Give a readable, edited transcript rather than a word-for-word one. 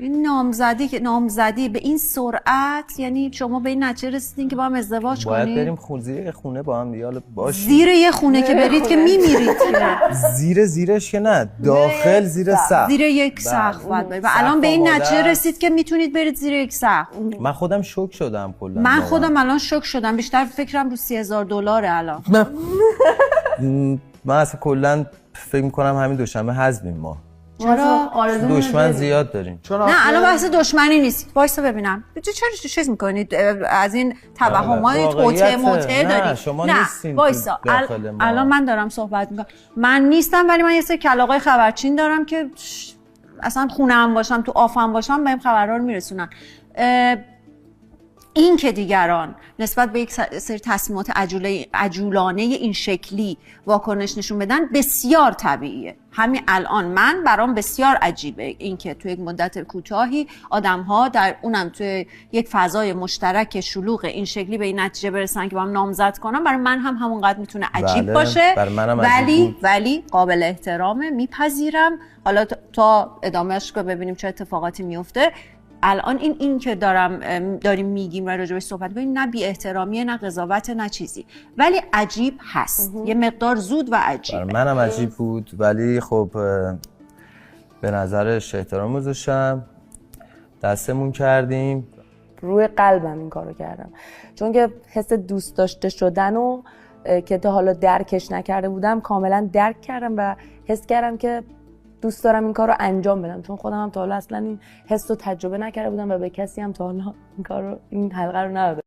این نامزدی به این سرعت، یعنی شما به این نتیجه رسیدین که با هم ازدواج کنید؟ باید بریم زیر یه خونه با هم دیگه. حالا باشیم زیر یه خونه که برید که میمیرید. زیرش که نه، داخل زیر سقف. زیر یک سقف باید برید. و الان به این نتیجه رسید که میتونید برید زیر یک سقف. من خودم شوک شدم کلا. من خودم الان شوک شدم، بیشتر فکرم رو $30,000 الان. من اصلا کلا فکر میکنم همین دوشنبه حزبیم ما. چرا؟ دشمن زیاد داریم. نه الان بحث دشمنی نیست. وایسا ببینم. چرا چیز میکنید از این توهمای توته موته دارید؟ شما نه نیستین. وایسا الان من دارم صحبت میکنم. من نیستم، ولی من یه سری کلاغای خبرچین دارم که اصلا خونه هم باشم تو آفم باشم بهم خبرها رو میرسونن. این که دیگران نسبت به یک سری تصمیمات عجولانه این شکلی واکنش نشون بدن بسیار طبیعیه. همین الان من برام بسیار عجیبه این که تو یک مدت کوتاهی آدم‌ها در اونم تو یک فضای مشترک شلوغ این شکلی به این نتیجه برسن که با هم نامزد کنن. برای من هم همونقدر میتونه عجیب باشه، ولی قابل احترامه، میپذیرم. حالا تا ادامهش که ببینیم چه اتفاقاتی میفته. الان این که داریم میگیم و راجبش صحبت کنیم نه بی احترامیه، نه قضاوت، نه چیزی، ولی عجیب هست. یه مقدار زود و عجیبه. برای منم عجیب بود، ولی خب به نظرش احترام گذاشتم، دستمون کردیم. روی قلبم این کارو کردم، چون که حس دوست داشته شدن و که تا حالا درکش نکرده بودم کاملا درک کردم و حس کردم که دوست دارم این کار رو انجام بدم، چون خودم هم تا حالا اصلا این حس رو تجربه نکرده بودم و به کسی هم تا حالا این حلقه رو ندادم.